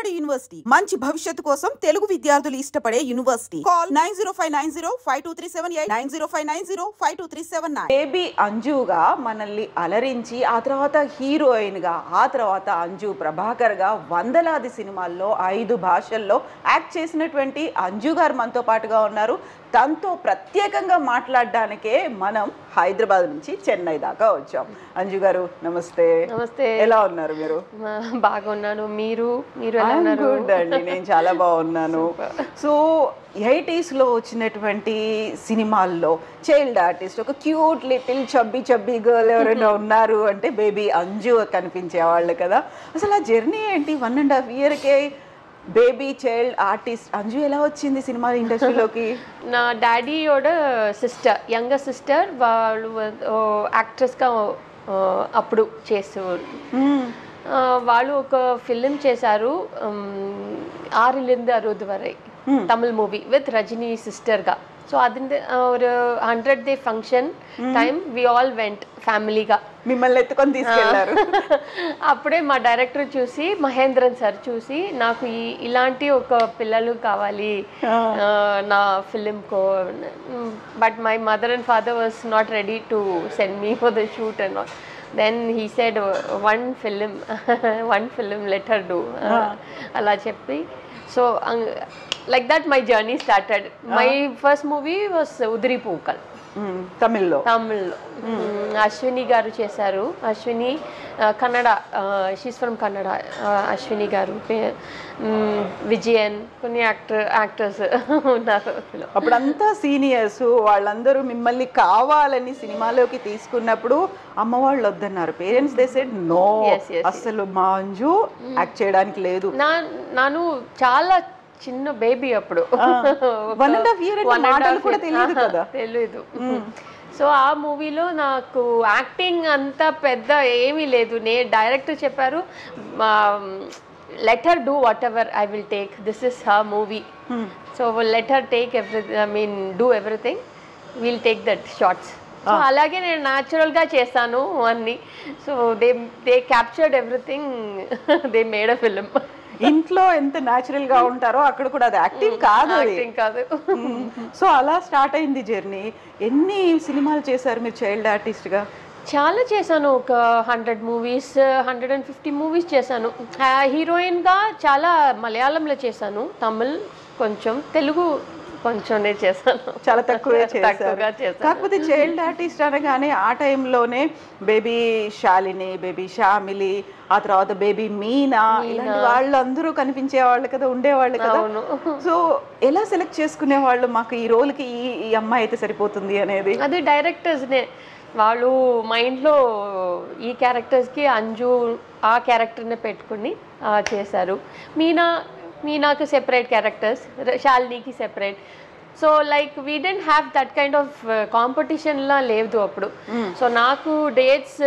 నాడు యూనివర్సిటీ మంచి భవిష్యత్తు కోసం తెలుగు విద్యార్థులు ఇష్టపడే యూనివర్సిటీ. కాల్ 9059052378 9059052379. బేబీ అంజుగా మనల్ని అలరించి ఆ తర్వాత హీరోయిన్ గా, ఆ తర్వాత అంజు ప్రభాకర్ గా వందలాది సినిమాల్లో 5 భాషల్లో యాక్ట్ చేసినటువంటి అంజు గారు మనతో పాటుగా ఉన్నారు. తనతో ప్రత్యేకంగా మాట్లాడడానికే మనం హైదరాబాద్ నుంచి చెన్నై దాకా వచ్చాం. అంజు గారు నమస్తే. నమస్తే. ఎలా ఉన్నారు మీరు? బాగున్నాను. మీరు ఎలా ఉన్నారు? గుడ్ అండి, నేను చాలా బాగున్నాను. సో 80s లో వచ్చినటువంటి సినిమాల్లో చైల్డ్ ఆర్టిస్ట్, ఒక క్యూట్ లిటిల్ చబ్బీ గర్ల్ ఎవరైనా ఉన్నారు అంటే బేబీ అంజు కనిపించేవాళ్ళు కదా. అసలు ఆ జర్నీ ఏంటి? 1.5 yearకే బేబీ చైల్డ్ ఆర్టిస్ట్ అంజు ఎలా వచ్చింది సినిమా ఇండస్ట్రీలోకి? నా డాడీయోட సిస్టర్, యంగర్ సిస్టర్, వాళ్ళు యాక్ట్రెస్గా అప్పుడు చేసేవారు. వాళ్ళు ఒక ఫిలిం చేశారు, 6 అరుదు వరై, తమిళ్ మూవీ విత్ రజనీ సిస్టర్గా. సో അതിൻ്റെ ഒരു 100th day function time we all went ఫ్యామిలీగా. మిమ్మల్ని ఎత్తుకొని తీసుకెళ్లారు. అప్పుడే మా డైరెక్టర్ చూసి, మహేంద్రన్ సార్ చూసి, నాకు ఇలాంటి ఒక పిల్లలు కావాలి నా ఫిలింకో. But my mother and father was not ready to send me for the shoot and all. Then he said one film let her do అలా చెప్పి. So like that my journey started. My first movie was Udri Pookal, తమిళ్లో. అశ్విని గారు చేశారు. Ashwini Kannada, she's from Kannada. Ashwini గారు, విజయన్, కొన్ని actors ఉన్నారు. అప్పుడంతా seniors వాళ్ళందరూ మిమ్మల్ని కావాలని సినిమాలోకి తీసుకున్నప్పుడు అమ్మ వాళ్ళు వద్దన్నారు, పేరెంట్స్ దే సెడ్ నో, అసలు మా అంజు యాక్ట్ చేయడానికి లేదు. ನಾನು చాలా చిన్న బేబీ అప్పుడు, 1.5 year కూడా తెలియదు. సో ఆ మూవీలో నాకు యాక్టింగ్ అంత పెద్ద ఏమీ లేదు. డైరెక్టర్ చెప్పారు, let her do whatever I will take, this is her movie, so let her take do everything, will take that shots. So అలాగే నేను న్యాచురల్గా చేస్తాను అన్ని. So they captured everything, they made a film. ఇంట్లో ఎంత natural గా ఉంటారో అక్కడ కూడా అది యాక్టింగ్ కాదు. సో అలా స్టార్ట్ అయింది జర్నీ. ఎన్ని సినిమాలు చేశారు మీరు చైల్డ్ ఆర్టిస్ట్ గా? చాలా చేశాను, ఒక 100 మూవీస్, 150 మూవీస్ చేశాను. హీరోయిన్ గా చాలా మలయాళంలో చేశాను, తమిళ్ కొంచెం, తెలుగు కొంచెమే చేశాను, చాలా తక్కువగా చేశారు. కాకపోతే చైల్డ్ ఆర్టిస్ట్ అనగానే ఆ టైంలోనే బేబీ శాలిని, బేబీ శ్యామిలి, ఆ తర్వాత బేబీ మీనా, ఇలాంటి వాళ్ళందరూ కనిపించే వాళ్ళు కదా, ఉండేవాళ్ళు కదా. సో ఎలా సెలెక్ట్ చేసుకునే వాళ్ళు, మాకు ఈ రోల్కి ఈ అమ్మాయి అయితే సరిపోతుంది అనేది? అది డైరెక్టర్స్నే, వాళ్ళు మైండ్లో ఈ క్యారెక్టర్స్కి అంజు ఆ క్యారెక్టర్నే పెట్టుకుని చేశారు. మీనాకి సెపరేట్ క్యారెక్టర్స్, శాలినికి separate. So like we don't have that kind of కాంపిటీషన్లా లేదు అప్పుడు. సో నాకు డేట్స్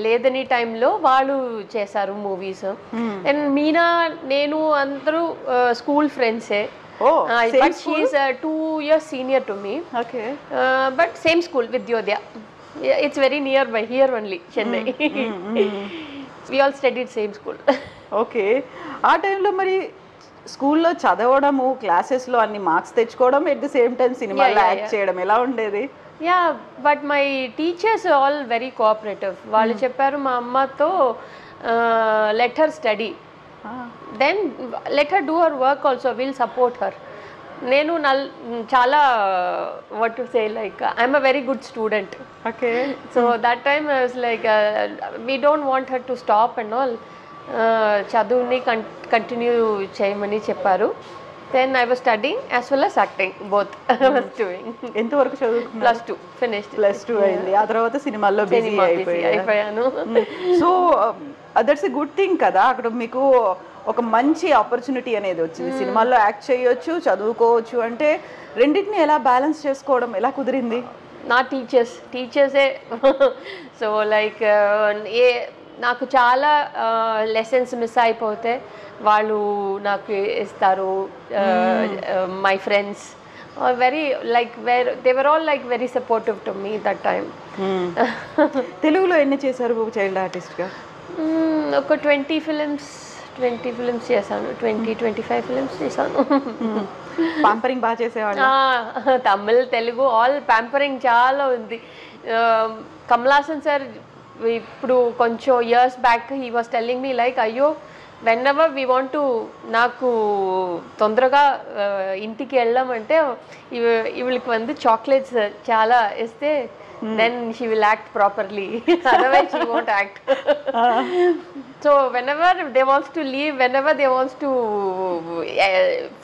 లేదని టైంలో వాళ్ళు చేశారు మూవీస్. అండ్ మీనా, నేను అందరూ స్కూల్ ఫ్రెండ్సే. But she is 2 years senior to me. Okay. But same school, Vidyodaya. It's very nearby here only, Chennai. We all studied same school. Okay. ఆ టైంలో మరి స్కూల్లో చదవడము, క్లాసెస్లో అన్ని మార్క్స్ తెచ్చుకోవడం, ఎట్ ది సేమ్ టైం సినిమాలో యాక్ట్ చేయడం ఎలా ఉండేది? Yeah, but my teachers all very cooperative. వాళ్ళు చెప్పారు మా అమ్మతో, let her study, then let her do her work also, will support her. నేను చాలా what to say, like I'm a very good student. Okay. So that time I was like, we don't want her to stop and all, చదువుని continue చేయమని చెప్పారు. Then I was studying as well as acting, both I was doing. ఎంతవరకు చదువుకున్నారు? +2 finished. +2 అయింది. ఆ తర్వాత సినిమాల్లో busy అయిపోయాను. So that's a good thing కదా, అక్కడ మీకు ఒక మంచి ఆపర్చునిటీ అనేది వచ్చింది. సినిమాల్లో యాక్ట్ చేయొచ్చు, చదువుకోవచ్చు. అంటే రెండింటిని ఎలా బ్యాలెన్స్ చేసుకోవడం ఎలా కుదిరింది? నా టీచర్సే. సో లైక్ నాకు చాలా లెసన్స్ మిస్ అయిపోతే వాళ్ళు నాకు ఇస్తారు. My friends very like where they were all like very supportive to me that time. తెలుగులో ఎన్ని చేశారు చైల్డ్ ఆర్టిస్ట్ గా? ఒక 20 films 20 ఫిల్మ్స్ చేశాను, 25 ఫిల్మ్స్ చేశాను. పాంపరింగ్ బాగా చేసేవాళ్ళు. తమిళ్, తెలుగు ఆల్ ప్యాంపరింగ్ చాలా ఉంది. కమల్ హాసన్ సార్ ఇప్పుడు కొంచెం years back he was telling me like, అయ్యో whenever we want to, నాకు తొందరగా ఇంటికి వెళ్ళామంటే ఇవిళ్ళకి వంది చాక్లెట్స్ చాలా ఇస్తే then she will act properly, otherwise she won't act. So whenever they wants to leave, whenever they wants to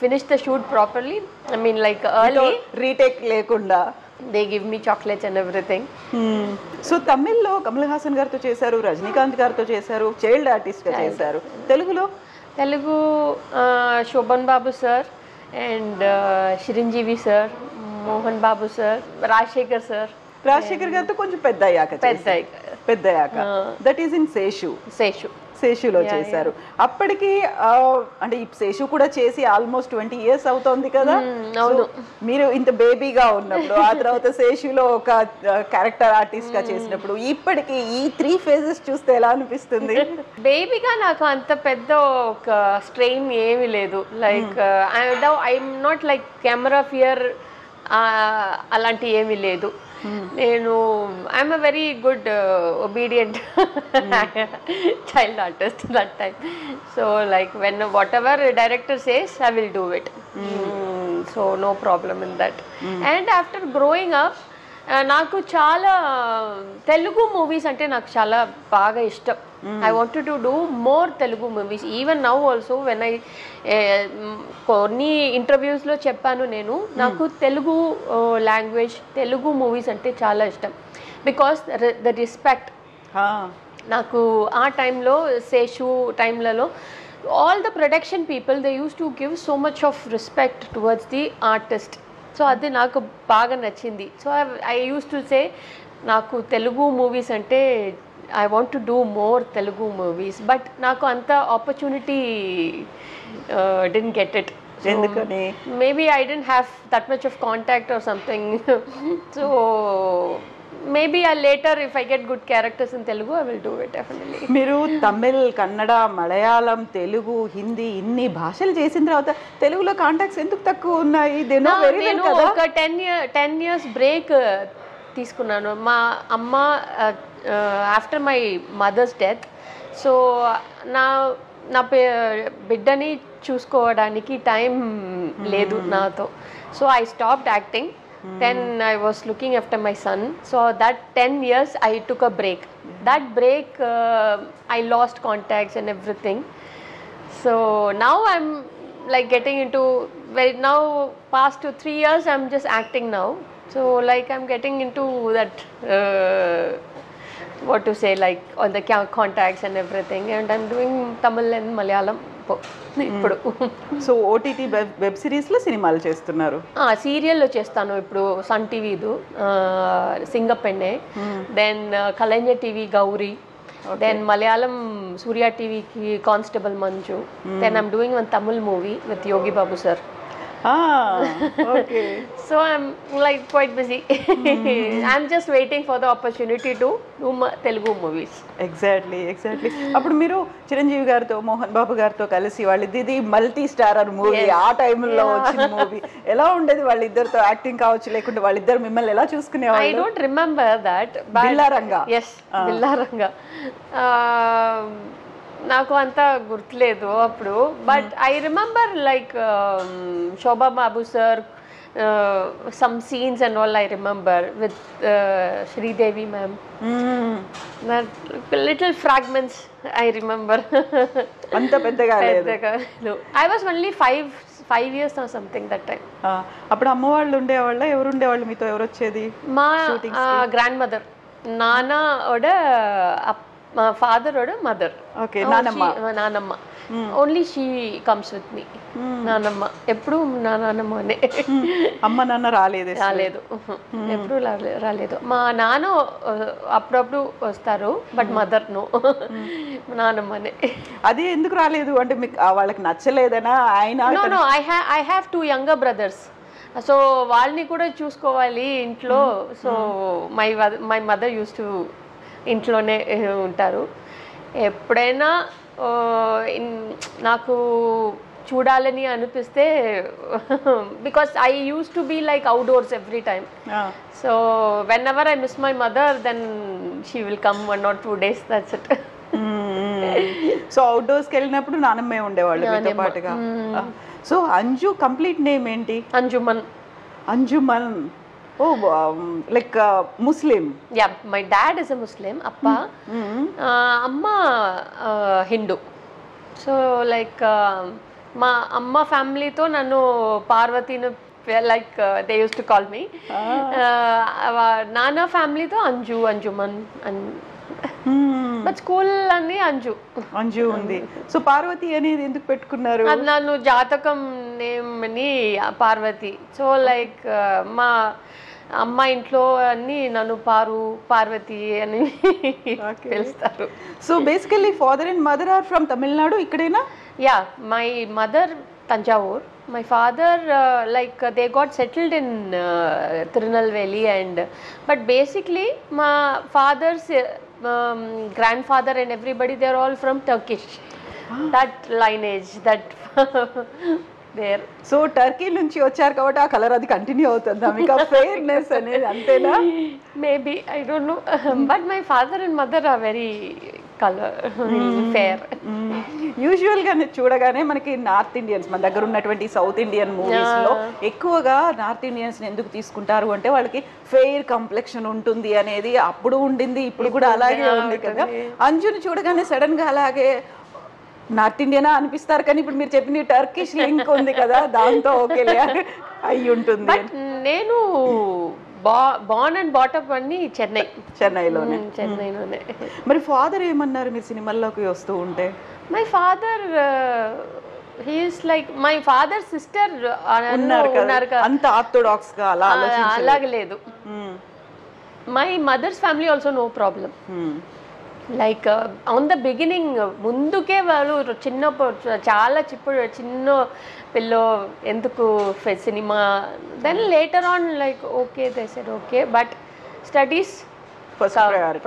finish the shoot properly, I mean like early, retake లేకుండా they give me chocolates and everything. So తమిళ్లో కమల్ హాసన్ గారితో చేశారు, రజనీకాంత్ గారితో చేశారు, child artist గా చేశారు. తెలుగులో Telugu Sobhan Babu sir and Chiranjeevi sir, Mohan Babu sir, Rajasekhar sir. Rajasekhar గారితో కొంచెం పెద్ద అయ్యాక దట్ ఈస్ ఇన్ శేషులో చేశారు. అప్పటికి అంటే ఈ శేషు కూడా చేసి ఆల్మోస్ట్ 20 years అవుతోంది కదా. మీరు ఇంత బేబీగా ఉన్నప్పుడు, ఆ తర్వాత శేషులో ఒక క్యారెక్టర్ ఆర్టిస్ట్ గా చేసినప్పుడు, ఇప్పటికి ఈ 3 phases చూస్తే ఎలా అనిపిస్తుంది? బేబీగా నాకు అంత పెద్ద ఒక స్ట్రెయిన్ ఏమీ లేదు. Like I'm not like camera fear అలాంటి ఏమీ లేదు. నేను I'm a very good obedient child artist that time. So like when whatever director says I will do it. So no problem in that. And after growing up నాకు చాలా Telugu movies అంటే నాకు చాలా బాగా ఇష్టం. I wanted to do more Telugu movies. Even now also when I కొన్ని ఇంటర్వ్యూస్లో చెప్పాను నేను, నాకు తెలుగు లాంగ్వేజ్, తెలుగు మూవీస్ అంటే చాలా ఇష్టం. బికాస్ ద రెస్పెక్ట్ నాకు ఆ టైంలో, శేషు టైంలలో all the production people they use to give so much of respect towards the artist. So అది నాకు బాగా నచ్చింది. So I use to say నాకు తెలుగు మూవీస్ అంటే I want to do more Telugu movies. But నాకు అంత ఆపర్చునిటీ didn't get it. ఎందుకని? Maybe I didn't have that much of contact or something. So maybe later if I get good characters in Telugu I will do it definitely. మీరు తమిళ్, కన్నడ, మలయాళం, తెలుగు, హిందీ ఇన్ని భాషలు చేసిన తర్వాత తెలుగులో contacts ఎందుకు తక్కువ ఉన్నాయి? నేను ఒక 10 years బ్రేక్ తీసుకున్నాను. మా అమ్మ after my mother's death, so నా బిడ్డని చూసుకోవడానికి టైం లేదు నాతో. So I stopped acting. Then I was looking after my son. So that 10 years I took a break. That break I lost contacts and everything. So now I'm like getting into, now past 3 years I'm just acting now. So like I'm getting into that what to say, like all the contacts and everything, and I'm doing Tamil and Malayalam ఇప్పుడు. So OTT web సిరీస్లో సినిమాలు చేస్తున్నారు? సీరియల్లో చేస్తాను ఇప్పుడు Sun టీవీదు Singappenne, then Kalaignar TV Gowri, then Malayalam Surya టీవీకి constable Manju, then I'm doing one Tamil movie with Yogi Babu sir. Okay. So I'm like quite busy. I'm just waiting for the opportunity to do Telugu movies. Exactly. అప్పుడు మీరు చిరంజీవి గారితో, మోహన్ బాబు గారితో కలిసి వాళ్ళిద్దరిది మల్టీ స్టారర్ మూవీ, ఆ టైంలో వచ్చిన movie ఎలా ఉండేది? వాళ్ళిద్దరితో యాక్టింగ్ కావచ్చు, లేకుంటే వాళ్ళిద్దరు మిమ్మల్ని ఎలా చూసుకునేవాళ్ళు? I don't remember that. Billaranga. Yes, Billaranga. నాకు అంత గుర్తులేదు అప్పుడు. But I remember like Shobha Babu sir, some scenes and all I remember with Sridevi ma'am. Little fragments I remember. అంత పెద్దగా లేదు. I was only 5 years or something that time. అప్పుడు అమ్మ వాళ్ళు ఉండేవాళ్ళ? ఎవరు ఉండేవాళ్ళు మీతో? ఎవరు వచ్చేది? మా గ్రాండ్ మదర్, నాన్నోడ మా ఫాదరోட మదర్. ఓకే, నానమ్మ. Only she comes with me. నానమ్మ ఎప్పుడు నానమ్మనే. అమ్మ నాన్న రాలేదు? ఎప్పుడు రాలేదు. మా నాన్న అప్పుడప్పుడు వస్తారు, బట్ మదర్ నో, నానమ్మనే. అది ఎందుకు రాలేదు అంటే మీకు వాళ్ళకి నచ్చలేదనా? ఆయన no I have 2 younger brothers. So వాళ్ళని కూడా చూసుకోవాలి ఇంట్లో. So my mother use to ఇంట్లోనే ఉంటారు. ఎప్పుడైనా నాకు చూడాలని అనిపిస్తే because I use to be like outdoors every time. So whenever I miss my mother then she will come 1 or 2 days, that's it. So అవుట్డోర్స్కి వెళ్ళినప్పుడు నానమ్మే ఉండేవాళ్ళు మీతో పాటుగా. సో అంజు కంప్లీట్ నేమ్ ఏంటి? Anjuman. Anjuman. Oh like Muslim. Yeah, my dad is a Muslim, అప్ప. అమ్మ Hindu. So like మా అమ్మ ఫ్యామిలీతో నన్ను పార్వతిని like they use to call me. నాన్న ఫ్యామిలీతో అంజు, అంజుమన్. బట్ స్కూల్ అన్ని అంజు ఉంది. సో పార్వతి అనేది ఎందుకు పెట్టుకున్నారు? అది నన్ను జాతకం నేమ్ అని పార్వతి. సో లైక్ మా అమ్మ ఇంట్లో అన్ని నన్ను పార్వతి అని పిలుస్తారు. So basically father and mother are from Tamil Nadu, ఇక్కడేనా? Yeah, my mother Tanjavur. My father, like they got settled in Tirunelveli, but basically my father's grandfather and everybody, they're all from Turkish. That lineage, that there. So Turkey నుంచి వచ్చారు కాబట్టి ఆ colour అది continue అవుతుందా మీకు? Fairness అనేది అంతేనా? Maybe, I don't no. But my father and mother are very colour fair. యూజువల్గా చూడగానే మనకి నార్త్ ఇండియన్స్, మన దగ్గర ఉన్నటువంటి సౌత్ ఇండియన్ మూవీస్లో ఎక్కువగా నార్త్ ఇండియన్స్ని ఎందుకు తీసుకుంటారు అంటే వాళ్ళకి ఫెయిర్ కంప్లెక్షన్ ఉంటుంది అనేది అప్పుడు ఉండింది, ఇప్పుడు కూడా అలాగే ఉంది కదా. అంజుని చూడగానే సడన్గా అలాగే నార్త్ ఇండియనా అనిపిస్తారు, కానీ ఇప్పుడు మీరు చెప్పిన టర్కిష్ లింక్ ఉంది కదా, దాంతో ఓకేలే అయి ఉంటుంది. నేను బార్న్ అండ్ బాటప్ అన్ని చెన్నైలోనే. మరి ఫాదర్ ఏమన్నారు మీరు సినిమాల్లోకి వస్తూ ఉంటే? My father he's like my father sister ఉన్నారు కదా, అంత ఆర్థోడాక్స్ గా అలాగే లేదు. My mother's family also no problem. Like on the beginning ముందుకే వాళ్ళు చాలా చిన్న పిల్లో ఎందుకు సినిమా, then later on like okay they said okay, but studies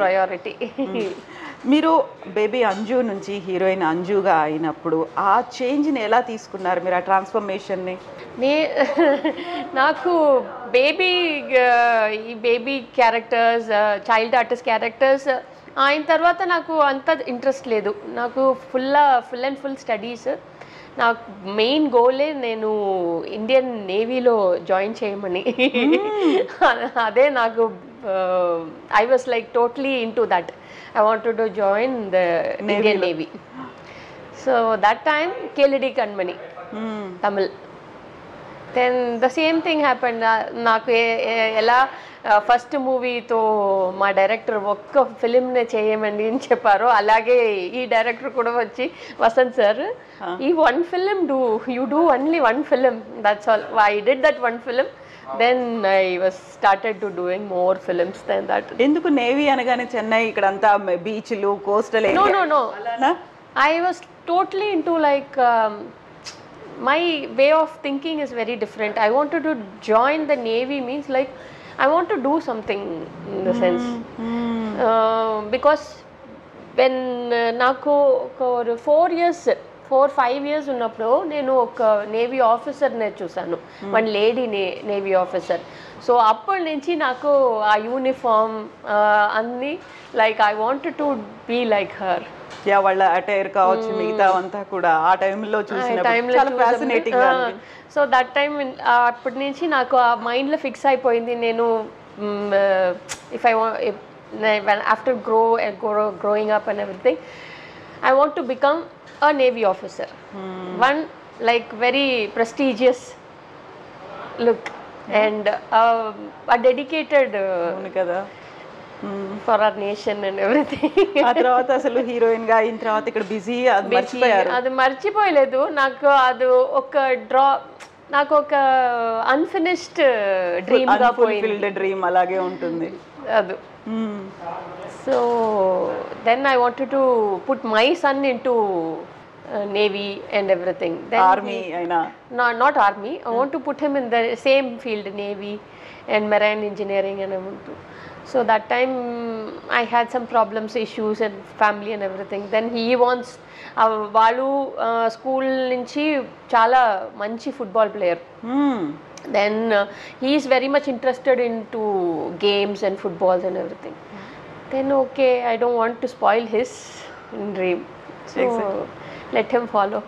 priority. మీరు బేబీ అంజు నుంచి హీరోయిన్ అంజుగా అయినప్పుడు ఆ చేంజ్ని ఎలా తీసుకున్నారు మీరు, ఆ ట్రాన్స్ఫర్మేషన్ని? నాకు ఈ baby characters, child artist characters అయిన తర్వాత నాకు అంత ఇంట్రెస్ట్ లేదు. నాకు ఫుల్ అండ్ ఫుల్ స్టడీస్. నాకు మెయిన్ గోలే నేను ఇండియన్ నేవీలో జాయిన్ చేయమని. అదే నాకు I was like totally into that. I wanted to join the Indian Navy. So that time KLD Kanmani, Tamil. Then the same thing happened. నాకు ఎలా first మూవీతో మా director ఒక్క ఫిలింనే చేయమండి అని చెప్పారో, అలాగే ఈ డైరెక్టర్ కూడా వచ్చి వసంత్ సార్ ఈ 1 film you do only 1 film, that's all. I did that 1 film. Then I was started to doing more films than that. ఎందుకు నేవీ అనగానే చెన్నై ఇక్కడంతా బీచ్లు coastal area? No. I was totally into like my way of thinking is very different. I wanted to join the Navy means like I want to do something in the sense. Because when నాకు 4-5 years ఉన్నప్పుడు నేను ఒక navy ఆఫీసర్నే చూసాను, one lady navy officer. So అప్పటి నుంచి నాకు ఆ యూనిఫామ్ అన్నీ like I wanted to be like her. వాళ్ళ అటైర్ కావచ్చు, మిగతా అంతా కూడా ఆ టైంలో చూసిన. సో దట్ టైం అప్పటి నుంచి నాకు ఆ మైండ్లో ఫిక్స్ అయిపోయింది. నేను if I after growing up and everything, I want to become a Navy officer. One like very prestigious look and a dedicated for our nation and everything. ఆ తర్వాత అసలు హీరోయిన్ గా అయిన తర్వాత ఇక్కడ బిజీ, అది మర్చిపోయలేదు. నాకు అది ఒక నాకు ఒక అన్ఫినిష్డ్ డ్రీమ్ గా పోయింది. డ్రీమ్ అలాగే ఉంటుంది అది. So then I wanted to put my son into Navy and everything. Then army aina? Not army. I want to put him in the same field, Navy and marine engineering, and I want to. So that time I had some problems, issues and family and everything. Then he wants వాళ్ళు school నుంచి చాలా మంచి football player. Then he is very much interested into games and footballs and everything. Then okay, I don't want to spoil his dream. So let him follow.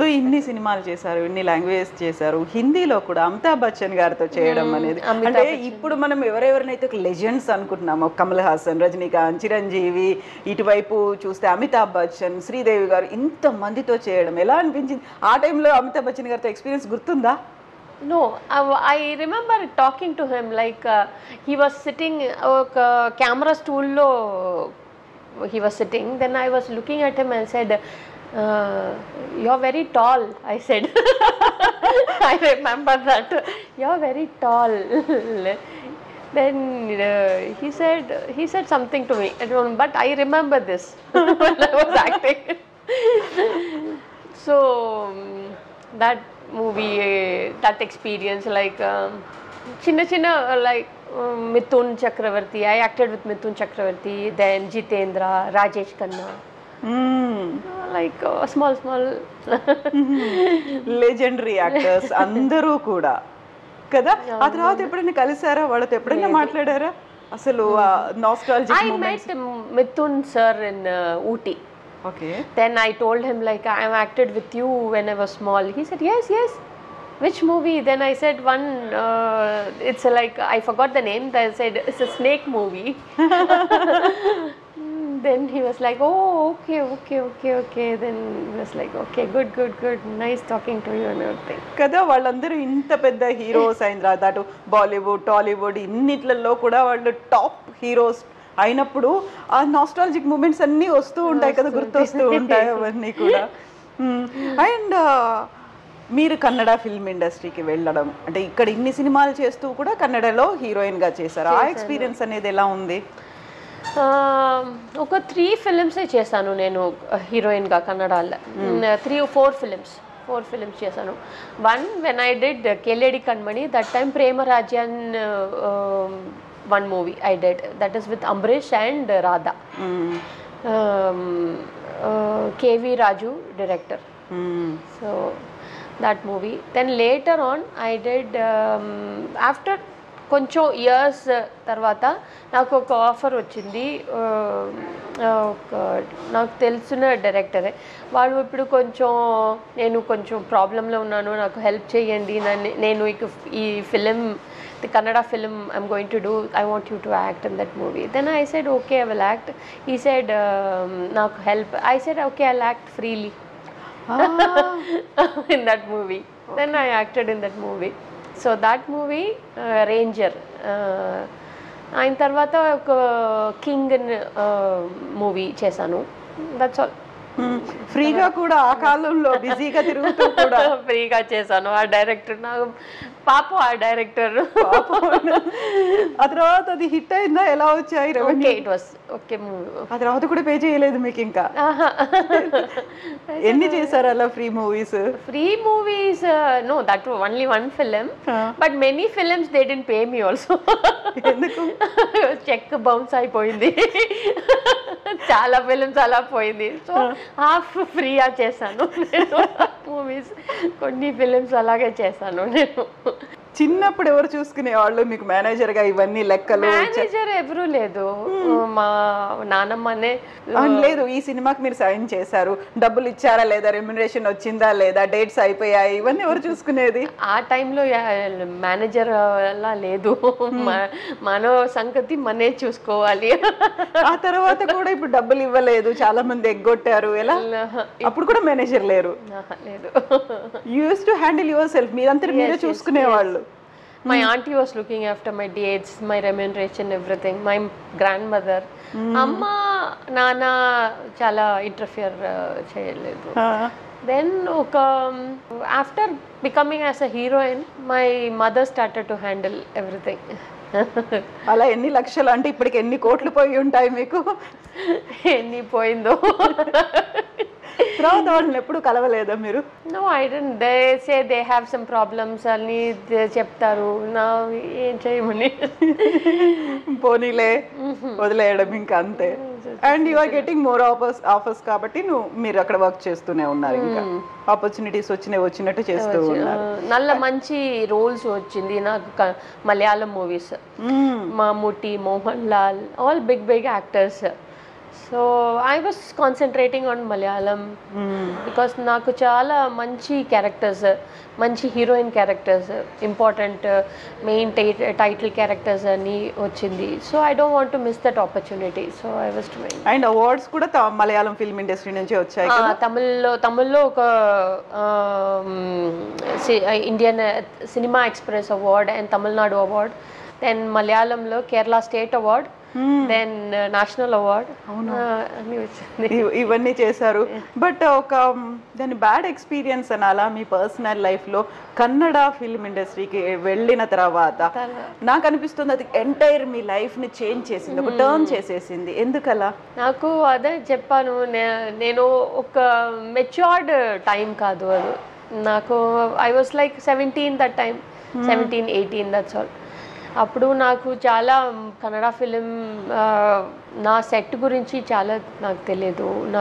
So ఇన్ని సినిమాలు చేశారు, ఇన్ని languages చేశారు, హిందీలో కూడా అమితాబ్ బచ్చన్ గారితో చేయడం అనేది అంటే ఇప్పుడు మనం ఎవరెవరినైతే లెజెండ్స్ అనుకుంటున్నామో కమల్ హాసన్, రజనీకాంత్, చిరంజీవి, ఇటువైపు చూస్తే అమితాబ్ బచ్చన్, శ్రీదేవి గారు, ఇంత మందితో చేయడం ఎలా అనిపించింది? ఆ టైంలో అమితాబ్ బచ్చన్ గారితో ఎక్స్పీరియన్స్ గుర్తుందా? No, I remember talking to him like he was sitting camera stool lo he was sitting. Then I was looking at him and said, you're very tall, I said. I remember that. You're very tall. Then he said something to me, but I remember this when I was acting. So that movie, that experience, like chinna like Mithun Chakravarti, I acted with Mithun Chakravarti, then Jitendra, Rajesh Khanna, like small legendary actors అందరూ కూడా కదా. ఆ తర్వాత ఎప్పుడైనా కలిసారా, వాళ్ళతో ఎప్పుడైనా మాట్లాడారా? అసలు nostalgic I met Mithun sir in Ooty. Okay. Then I told him like I acted with you when I was small. He said yes. Which movie? Then I said one, it's like, I forgot the name. I said it's a snake movie. Then he was like, oh, okay. Then he was like, okay, good. Nice talking to you and everything. కదా వాళ్ళందరూ ఇంత పెద్ద heroes అయిన తర్వాత అటు బాలీవుడ్, టాలీవుడ్ ఇన్నిట్లలో కూడా వాళ్ళు top heroes అయినప్పుడు ఆ నాస్టాలజిక్ మూమెంట్స్ అన్నీ వస్తూ ఉంటాయి కదా, గుర్తొస్తూ ఉంటాయి అవన్నీ కూడా. అండ్ మీరు కన్నడ ఫిల్మ్ ఇండస్ట్రీకి వెళ్ళడం అంటే ఇక్కడ ఇన్ని సినిమాలు చేస్తూ కూడా కన్నడలో హీరోయిన్గా చేశారు. ఆ ఎక్స్పీరియన్స్ అనేది ఎలా ఉంది? ఒక 3 ఫిలిమ్స్ చేశాను నేను హీరోయిన్గా కన్నడలో. 3 or 4 ఫిలిమ్స్ చేశాను. One when I did Keladi Kanmani, that time ప్రేమ రాజ్యాన్ one movie I did, that is with Ambrish and Radha. KV Raju director. So that movie. Then later on I did after కొంచెం years తర్వాత నాకు ఒక offer వచ్చింది. నాకు తెలిసిన డైరెక్టరే వాళ్ళు, ఇప్పుడు నేను కొంచెం ప్రాబ్లంలో ఉన్నాను, నాకు హెల్ప్ చేయండి, నేను ఈ film, the Kannada film I'm going to do, I want you to act in that movie. Then I said okay, I will act. He said నాకు help. I said okay, I'll act freely in that movie. Then I acted in that movie. So that movie Ranger, అయిన తర్వాత ఒక king movie చేశాను. That's all. ఫ్రీగా కూడా ఆ కాలంలో బిజీగా తిరుగుతూ కూడా ఫ్రీగా చేశాను. ఆ డైరెక్టర్ నాకు పాపం, ఆ డైరెక్టర్ ఆ తర్వాత అది హిట్ అయిందా? ఎలా వచ్చాయి revenue? It was okay movie. ఆ తర్వాత కూడా పే చేయలేదు మీకు ఇంకా? ఎన్ని చేశారు అలా free movies? No, that only one film, but many films they didn't pay me also. ఎందుకు? చెక్ బౌన్స్ అయిపోయింది. చాలా ఫిలిమ్స్ అలా పోయింది. సో హాఫ్ ఫ్రీగా చేశాను నేను మూవీస్. కొన్ని ఫిలిమ్స్ అలాగే చేశాను నేను. చిన్నప్పుడు ఎవరు చూసుకునేవాళ్ళు మీకు మేనేజర్ గా ఇవన్నీ లెక్కలు? మేనేజర్ ఎవరు లేదు, మా నానమ్మనే. లేదు, ఈ సినిమాకి మీరు సైన్ చేశారు, డబ్బులు ఇచ్చారా లేదా, రెమ్యునరేషన్ వచ్చిందా లేదా, డేట్స్ అయిపోయాయి, ఇవన్నీ ఎవరు చూసుకునేది? ఆ టైంలో మేనేజర్ అలా లేదు, మన సంగతి మనే చూసుకోవాలి. ఆ తర్వాత కూడా ఇప్పుడు డబ్బులు ఇవ్వలేదు, చాలా మంది ఎగ్గొట్టారు, ఎలా? అప్పుడు కూడా మేనేజర్ లేరు? లేదు. You used to handle your self, మీరంతా మీరే చూసుకునేవాళ్ళు? My auntie was looking after my dates, my remuneration, everything. My grandmother, amma, nana chala interfere cheyaledu. Then after becoming as a heroine, my mother started to handle everything. అలా ఎన్ని లక్షలు అంటే ఇప్పటికి ఎన్ని కోట్లు పోయి ఉంటాయి మీకు? ఎన్ని పోయిందో తర్వాత వాళ్ళని ఎప్పుడు కలవలేదా మీరు? No, I didn't. They say they have some problems అని చెప్తారు. నా ఏం చేయమని పోనీలే వదిలేయడం ఇంకా అంతే. And you are getting more offers కాబట్టి మీరు అక్కడ వర్క్ చేస్తూనే ఉన్నారు, ఇంకా ఆపర్చునిటీస్ వచ్చినట్టు చేస్తూ ఉన్నారు. నల్ల మంచి రోల్స్ వచ్చింది నాకు Malayalam movies. Mammootty, Mohan Lal, all big actors. So I was concentrating on Malayalam because నాకు చాలా మంచి క్యారెక్టర్స్, మంచి heroine characters, important main title characters అని వచ్చింది. So I don't want to miss that opportunity. So I was doing. And awards కూడా Malayalam film industry నుంచి వచ్చాయి కదా? తమిళ్లో ఒక Indian cinema express award and Tamil Nadu award, then మలయాళంలో Kerala state award, then national award అన్ని వచ్చింది. ఇవన్నీ చేశారు. బట్ ఒక దాని బ్యాడ్ ఎక్స్పీరియన్స్ అనాలా మీ పర్సనల్ లైఫ్లో కన్నడ ఫిల్మ్ ఇండస్ట్రీకి వెళ్ళిన తర్వాత? నాకు అనిపిస్తుంది అది ఎంటైర్ మీ లైఫ్ని చేంజ్ చేసింది, ఒక టర్న్ చేసేసింది. ఎందుకలా? నాకు అదే చెప్పాను, నేను ఒక మెచ్యూర్డ్ టైం కాదు అది నాకు. I was like 17 that time, 17, 18 that's all. అప్పుడు నాకు చాలా కన్నడ ఫిలిం నా సెట్ గురించి చాలా నాకు తెలియదు, నా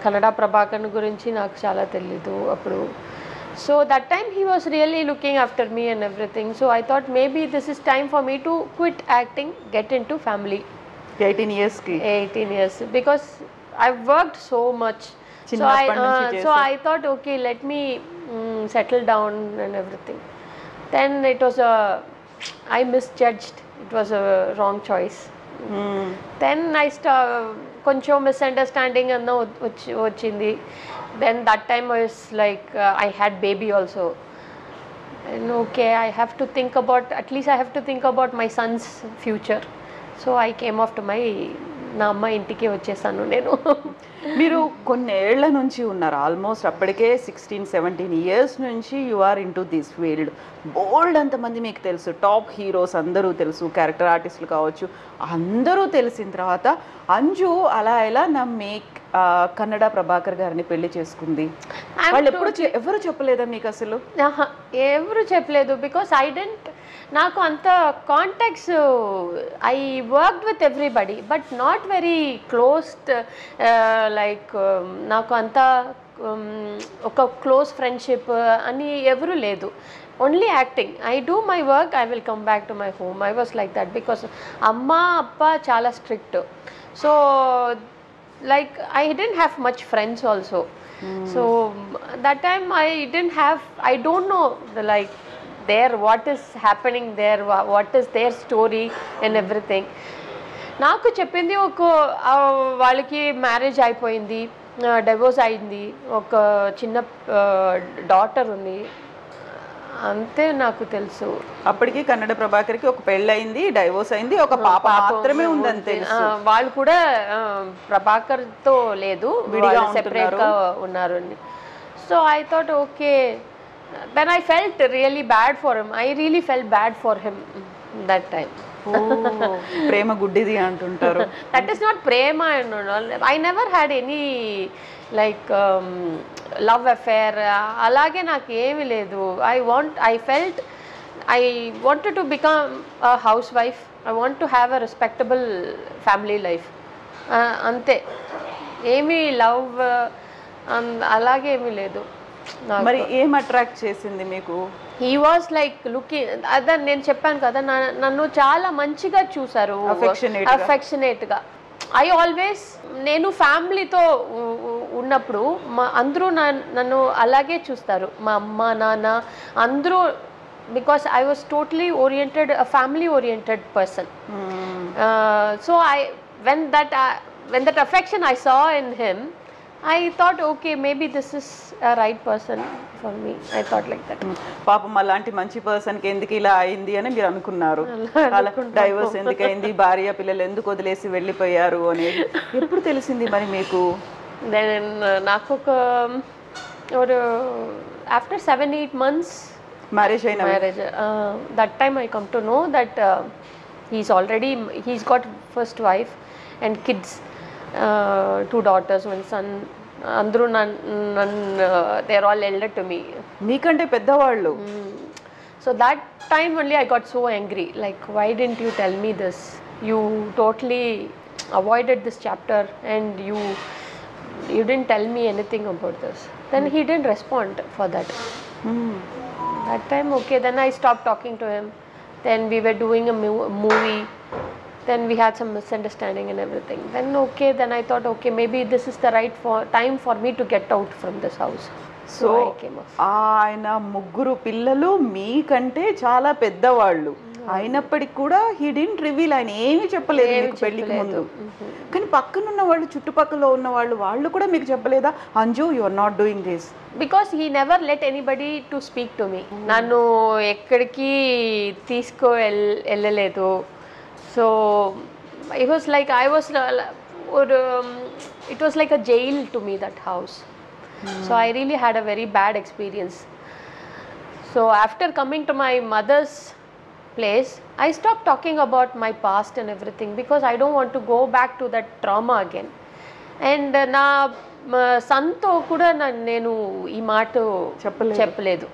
కన్నడ ప్రభాకర్ గురించి నాకు చాలా తెలీదు అప్పుడు. So that time he was really looking after me and everything. So I thought maybe this is time for me to quit acting, get in to family. 18 years because I've worked so much. So I thought, okay, let me settle down and everything. Then it was I misjudged. It was a wrong choice. Then I కొంచెం misunderstanding అన్న వచ్చింది. Then that time I was like, I had baby also. And okay, I have to think about, at least I have to think about my son's future. So I came off to నా అమ్మ ఇంటికి వచ్చేసాను నేను. మీరు కొన్నేళ్ల నుంచి ఉన్నారు, almost అప్పటికే 16-17 years నుంచి you are in to this field. బోల్డ్ అంతమంది మీకు తెలుసు, టాప్ హీరోస్ అందరూ తెలుసు, క్యారెక్టర్ ఆర్టిస్టులు కావచ్చు, అందరూ తెలిసిన తర్వాత అంజు అలా ఎలా నమ్మి కన్నడ ప్రభాకర్ గారిని పెళ్లి చేసుకుంది? వాళ్ళు ఎప్పుడు ఎవరు చెప్పలేదా మీకు అసలు? ఎవరు చెప్పలేదు. బికాస్ ఐ డెంట్, నాకు అంత contacts, I worked with everybody but not very closed. Like నాకు అంత ఒక క్లోజ్ ఫ్రెండ్షిప్ అని ఎవరు లేదు. Only acting. I do my work, I will come back to my home. I was like that because అమ్మ అప్ప చాలా strict. So like I didn't have much friends also. So that time I didn't have, I don't know like there what is happening there, what is their story and everything. నాకు చెప్పింది ఒక వాళ్ళకి marriage అయిపోయింది, divorce అయింది, ఒక చిన్న daughter ఉంది, అంతే నాకు తెలుసు. అప్పటికి కన్నడ ప్రభాకర్కి ఒక పెళ్ళయింది, డైవోర్స్ అయింది, ఒక పాప మాత్రమే ఉందని తెలుసు. వాళ్ళు కూడా ప్రభాకర్తో లేదు, సెపరేట్ గా ఉన్నారు. So I thought okay. Then I felt really bad for him. I really felt bad for him that time. ప్రేమ గుడ్డిది అంటుంటారు. దట్ ఈస్ నాట్ ప్రేమ. I never had any like love affair, అలాగే నాకు ఏమీ లేదు. I felt I wanted to become a house wife. I want to have a respectable family life, అంతే. ఏమీ లవ్ అలాగే ఏమీ లేదు. మరి ఏం అట్రాక్ట్ చేసింది మీకు? హీ వాజ్ లైక్ లుకింగ్, అదే నేను చెప్పాను కదా, నన్ను చాలా మంచిగా చూసారు, అఫెక్షనేట్గా. ఐ ఆల్వేస్, నేను ఫ్యామిలీతో ఉన్నప్పుడు అందరూ నన్ను అలాగే చూస్తారు, మా అమ్మ నాన్న అందరూ. Because I was totally oriented, family oriented person. So when that affection I saw in him, I thought okay, maybe this is a right person for me. I thought like that. పాపం అలాంటి మంచి పర్సన్కి ఎందుకు ఇలా అయింది అని మీరు అనుకున్నారు? డైవర్స్ ఎందుకు అయింది, భార్య పిల్లలు ఎందుకు వదిలేసి వెళ్ళిపోయారు అనేది ఎప్పుడు తెలిసింది మరి మీకు? దెన్ నాకు ఒక ఆఫ్టర్ 7-8 months మ్యారేజ్ అయిన that time I come to know that he's got first wife and kids. 2 daughters, 1 son. అందరూ they are all elder to me. మీకంటే పెద్దవాళ్ళు. So that time only I got so angry, like why didn't you tell me this? You totally avoided this chapter and you didn't tell me anything about this. Then he didn't respond for that. That time okay, then I stopped talking to him. Then we were doing a movie. Then we had some misunderstanding and everything. Then okay, then I thought okay, maybe this is the right time for me to get out from this house. So ఆయన ముగ్గురు పిల్లలు మీకంటే చాలా పెద్దవాళ్ళు అయినప్పటికీ కూడా he didn't reveal, ఆయన ఏమీ చెప్పలేదు మీకు పెళ్లికి ముందు. కానీ పక్కనున్న వాళ్ళు, చుట్టుపక్కల ఉన్న వాళ్ళు కూడా మీకు చెప్పలేదా Anju you are not doing this? Because he never let anybody to speak to me. నన్ను ఎక్కడికి వెళ్ళలేదు. So it was like it was like a jail to me, that house. So I really had a very bad experience. So after coming to my mother's place, I stopped talking about my past and everything because I don't want to go back to that trauma again. And na son to kuda nenu ee maat cheppaledu.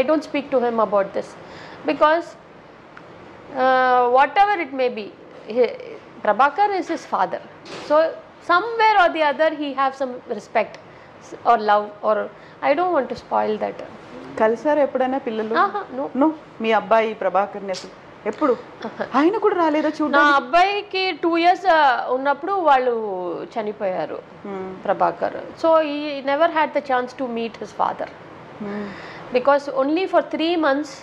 I don't speak to him about this because whatever it may be, Prabhakar is his father. So somewhere or the other he have some respect or love, or I don't want to spoil that. కలిసారు ఎప్పుడైనా పిల్లలు? No. మీ అబ్బాయి ప్రభాకర్ ని అసలు ఎప్పుడు ఆయన కూడా రాలేదా చూడండి? నా అబ్బాయికి 2 years ఉన్నప్పుడు వాళ్ళు చనిపోయారు, Prabhakar. So he never had the chance to meet his father because only for 3 months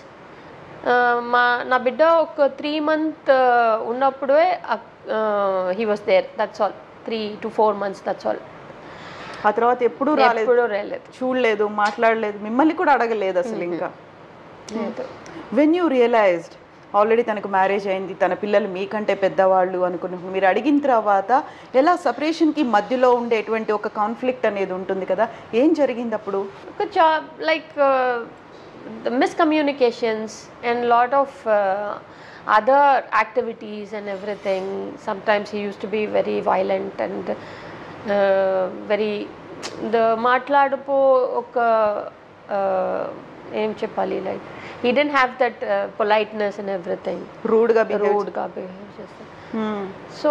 నా బిడ్డ ఒక 3 month ఉన్నప్పుడే he was there, that's all. 3 to 4 months, that's all. ఆ తర్వాత ఎప్పుడు రాలేదు, చూడలేదు, మాట్లాడలేదు, మిమ్మల్ని కూడా అడగలేదు అసలు. ఇంకా వెన్ యూ రియలైజ్డ్ ఆల్రెడీ తనకు మ్యారేజ్ అయింది, తన పిల్లలు మీకంటే పెద్దవాళ్ళు అనుకున్నప్పుడు మీరు అడిగిన తర్వాత ఎలా సపరేషన్కి మధ్యలో ఉండేటువంటి ఒక కాన్ఫ్లిక్ట్ అనేది ఉంటుంది కదా, ఏం జరిగింది అప్పుడు? Like miscommunications and lot of other activities and everything. Sometimes he used to be very violent and very the మాట్లాడుపో ఒక ఏం చెప్పాలి, like he didn't have that politeness and everything. rude ga behave చేస్తాడు. So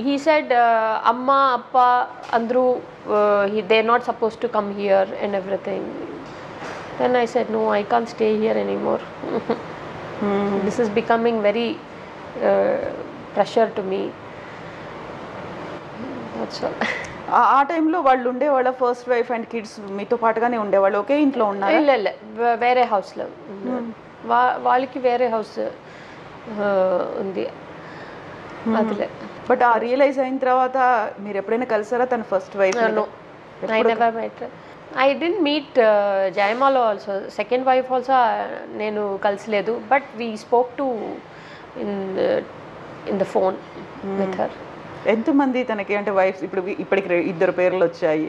he said amma appa andru they're not supposed to come here and everything. Then I said no, I can't stay here anymore. This is becoming very pressure to me. That's all. ఆ టైంలో వాళ్ళు ఉండేవాళ్ళ first wife and kids మీతో పాటుగానే ఉండేవాళ్ళు, ఒకే ఇంట్లో ఉన్నారు? ಇಲ್ಲ వేరే హౌస్లో, వాళ్ళకి వేరే హౌస్ ఉంది అదిలే. బట్ ఆ రియలైజ్ అయిన తర్వాత మీరు ఎప్పుడైనా కలిసారా తన first wife? I never met her. I didn't meet Jayamala also. Second wife also నేను కలిసలేదు, but we spoke to in the phone with her. ఎంతమంది తనకి అంటే వైఫ్స్? ఇప్పటికి 2 పేర్లు వచ్చాయి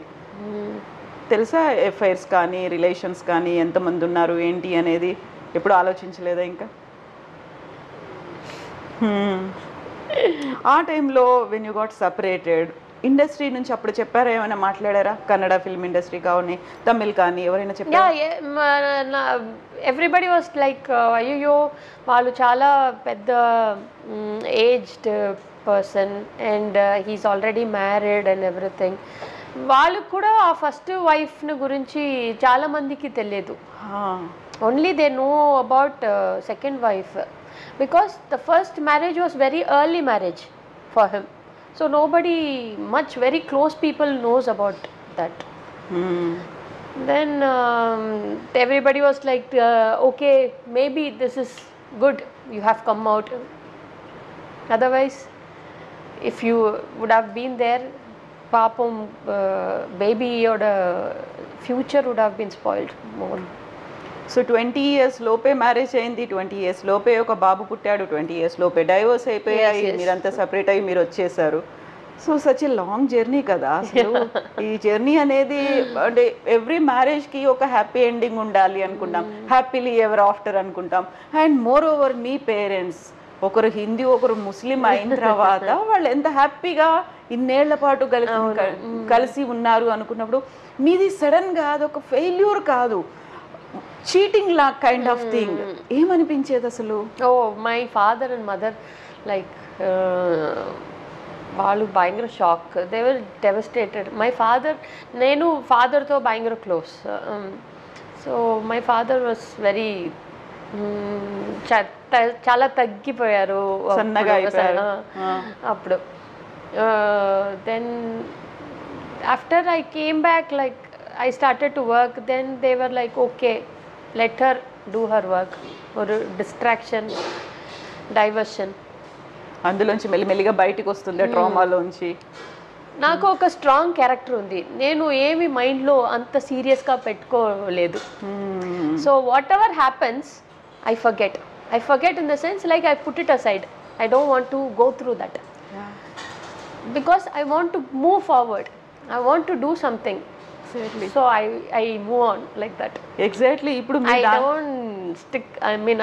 తెలుసా? ఎఫ్ఐఆర్స్ కానీ రిలేషన్స్ కానీ ఎంతమంది ఉన్నారు ఏంటి అనేది ఎప్పుడు ఆలోచించలేదా ఇంకా? ఆ టైంలో when you got separated, industry నుంచి అప్పుడు చెప్పారా, ఏమైనా మాట్లాడారా? కన్నడ ఫిల్మ్ ఇండస్ట్రీ కానీ తమిళ్ కానీ ఎవరైనా చెప్పారా? ఎవ్రీబడి వాస్ లైక్ అయ్యో వాళ్ళు చాలా పెద్ద aged person and he's already married and everything. వాళ్ళకు కూడా ఆ ఫస్ట్ వైఫ్ని గురించి చాలా మందికి తెలియదు. Only they know about second wife because the first marriage was very early marriage for him. So nobody much very close people knows about that. Then everybody was like okay, maybe this is good, you have come out. Otherwise if you would have been there, papam baby or the future would have been spoiled more. So 20 years లోపే marriage అయింది, 20 years లోపే ఒక బాబు పుట్టాడు, 20 years లోపే divorce అయిపోయాయి, మీరంతా separate అయ్యి మీరు వచ్చేసారు. So such a long journey కదా అసలు. ఈ జర్నీ అనేది అంటే ఎవ్రీ మ్యారేజ్కి ఒక హ్యాపీ ఎండింగ్ ఉండాలి అనుకుంటాం, హ్యాపీలీ ఎవర్ ఆఫ్టర్ అనుకుంటాం. And more over me parents ఒకరు హిందీ ఒకరు ముస్లిం అయిన తర్వాత వాళ్ళు ఎంత హ్యాపీగా ఇన్నేళ్ల పాటు కలిసి ఉన్నారు అనుకున్నప్పుడు మీది సడన్ గా అదొక ఫెయిల్యూర్ కాదు, చీటింగ్ లా కైండ్ ఆఫ్ థింగ్. ఏమనిపించేది అసలు? My father and mother like వాళ్ళు భయంకర shock, they were devastated. My father, నేను ఫాదర్తో భయంకర close. So my father was very చాలా తగ్గిపోయారు అప్పుడు. Then after I came back like I started to work, then they were like, okay, let her do her work, or distraction, diversion. అందులోంచి మెల్లిమెల్లిగా బయటికి వస్తుంది ట్రామాలోంచి. నాకు ఒక స్ట్రాంగ్ క్యారెక్టర్ ఉంది, నేను ఏమి మైండ్లో అంత సీరియస్గా పెట్టుకోలేదు. So what ever happens I forget in the sense like I put it aside. I don't want to go through that. Because I want to move forward, I want to do something. So I move on like that. Exactly. ఇప్పుడు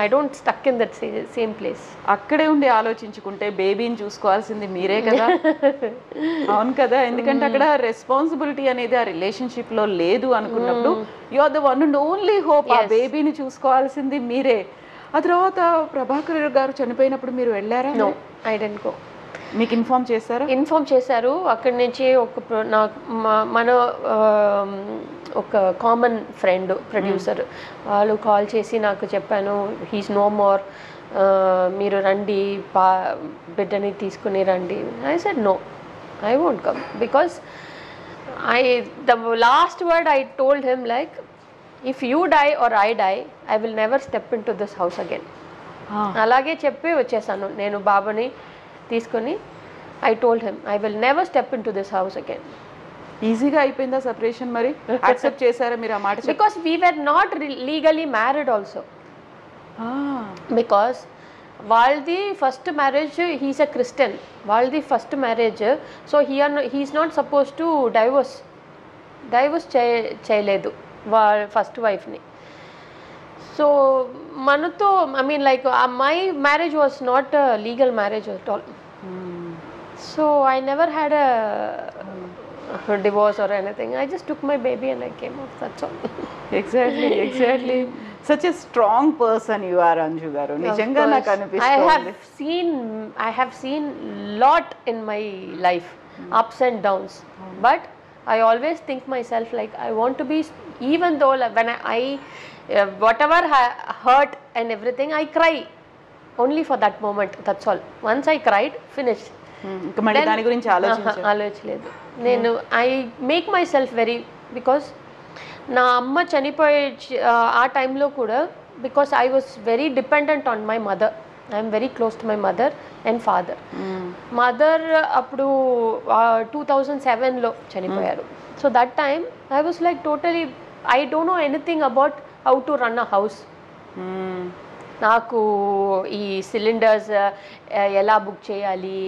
I don't stuck in that same place. అక్కడే ఉండి ఆలోచించుకుంటే బేబీని చూసుకోవాల్సింది మీరే కదా. అవును కదా, ఎందుకంటే అక్కడ రెస్పాన్సిబిలిటీ అనేది ఆ రిలేషన్షిప్ లో లేదు అనుకున్నప్పుడు you are the one and only hope. ఆ బేబీని చూసుకోవాల్సింది మీరే. ఆ తర్వాత ప్రభాకర్ గారు చనిపోయినప్పుడు మీరు వెళ్ళారా? No, I didn't go. మీకు ఇన్ఫార్మ్ చేశారు? అక్కడి నుంచి మన ఒక కామన్ ఫ్రెండ్ ప్రొడ్యూసర్ వాళ్ళు కాల్ చేసి నాకు చెప్పాను, హీస్ నో మోర్, మీరు రండి, బిడ్డని తీసుకుని రండి. I said no, I won't come, because the last word I told him like, if you die or I die, I will never step in to this house again. అలాగే చెప్పి వచ్చేసాను నేను బాబుని తీసుకొని. I told him I will never step in to this house again. ఈజీగా అయిపోయిందా separation? మరి accept చేశారా మీరు ఆ మాట? Because we were not legally married also. Because వాళ్ళది first marriage, he's a Christian, వాళ్ళది first marriage. So he's not suppose to divorce చేయలేదు వాళ్ళ ఫస్ట్ వైఫ్ని. సో మనతో I mean like my marriage was not a legal marriage at all. So I never had a divorce or anything. I just took my baby and I came off, that's all. Exactly. Such a strong person you are, Anju garu. Nijanga naku anipisthundi. I have seen lot in my life, ups and downs, but I always think myself like I want to be, even though when I whatever hurt and everything, I cry only for that moment, that's all. Once I cried, finished. మళ్ళీ దాని గురించి ఆలోచించలేదు నేను. I make my self very, because నా అమ్మ చనిపోయే ఆ టైంలో కూడా, because I was very dependent on my mother. I'm very close to my mother and father. Mother అప్పుడు 2007లో చనిపోయారు. So that time I was like totally, I don't know anything about how to run a house. నాకు ఈ cylinders ఎలా book చేయాలి,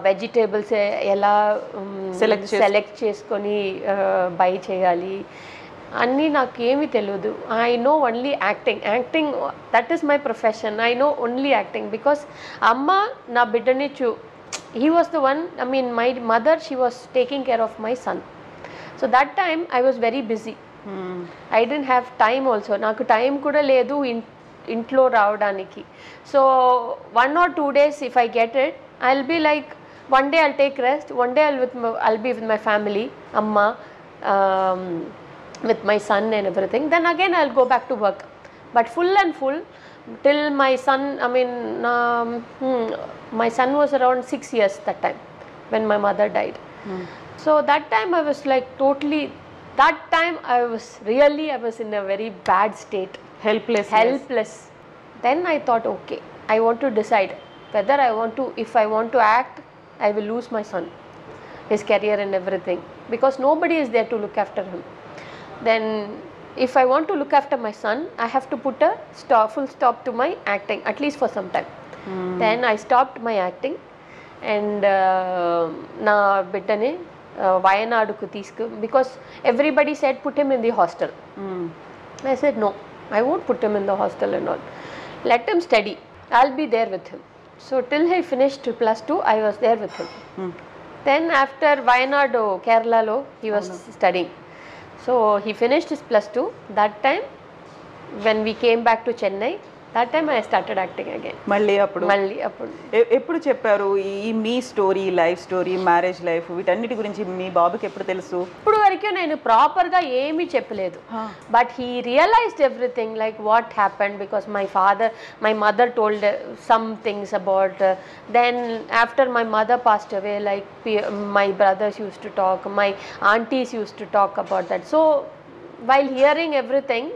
vegetables ఎలా select చేసుకొని by చేయాలి అన్నీ నాకేమీ తెలియదు. I know only acting, that is my profession. I know only acting, because అమ్మ నా బిడ్డని he was the one, I mean my mother, she was taking care of my son. So that time I was very busy. I didn't have time also. నాకు time కూడా లేదు ఇంట్లో రావడానికి. So 1 or 2 days if I get it, I'll be like, one day I'll take rest, one day I'll be with my family, amma, with my son and everything. Then again I'll go back to work, but full till my son, I mean my son was around 6 years that time when my mother died. So that time I was like totally, that time I was in a very bad state, helpless. Then I thought, okay, I want to decide whether if I want to act, I will lose my son, his career and everything, because nobody is there to look after him. Then if I want to look after my son, I have to put a full stop to my acting, at least for some time. Then I stopped my acting and na biddane Vayanaduku teesku, because everybody said put him in the hostel. I said no, I won't put him in the hostel and all. Let him study, I'll be there with him. So till he finished +2, I was there with him. Then after Wayanadu, Kerala lo, he was studying. So he finished his +2. That time, when we came back to Chennai, that time I started acting again. మళ్ళీ అప్పుడు ఎప్పుడు చెప్పారు ఈ మీ story, life story, marriage life, వీటన్నిటి గురించి మీ బాబుకి ఎప్పుడు తెలుసు? ఇప్పుడు వరకు నేను ప్రాపర్గా ఏమీ చెప్పలేదు. But he realized everything like what happened because my mother told some things about. Then after my mother passed away, like my brothers use to talk, my aunties use to talk about that. So while hearing everything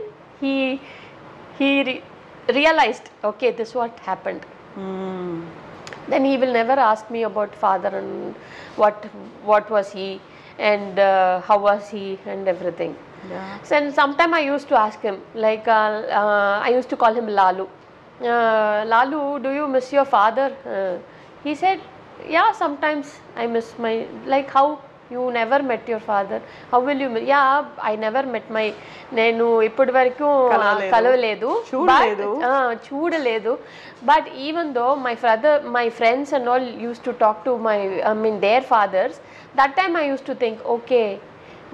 he realized, okay, this what happened. Then he will never ask me about father and what was he and how was he and everything. So and sometime I used to ask him, like I used to call him Lalu. Lalu, do you miss your father? He said, yeah, sometimes I miss my, like how you never met your father, how will you yeah, I never met my, నేను ఇప్పటి వరకు కలవలేదు, చూడలేదు. But even though my friends and all used to talk to their fathers, that time I used to think, okay,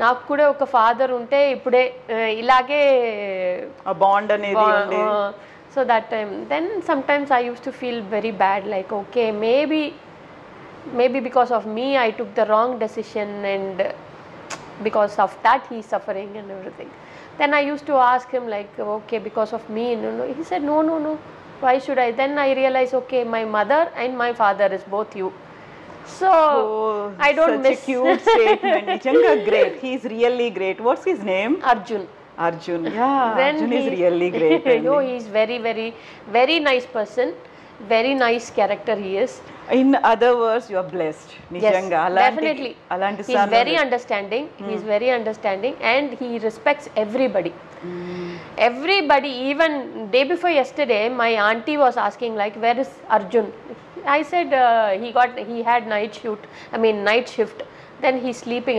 నాకు కూడా ఒక father ఉంటే ఇప్పుడే ఇలాగే బాండ్ అనేది ఉంది. So that time, then sometimes I used to feel very bad, like okay, maybe because of me I took the wrong decision and because of that he's suffering and everything. Then I used to ask him like, okay, because of me, no. He said, no, why should I? Then I realized, okay, my mother and my father is both you. So I don't miss. Such a cute statement. Nichanga great. He's really great. What's his name? Arjun. Yeah, then Arjun is really great. No, he's very, very, very nice person. Very nice character he is. In other words, you are blessed. Nijanga. Yes, definitely. He's very understanding. He's very understanding and he respects everybody. Everybody. Even day before yesterday, my auntie was asking like, where is Arjun? I said he had night shift. Then he's sleeping.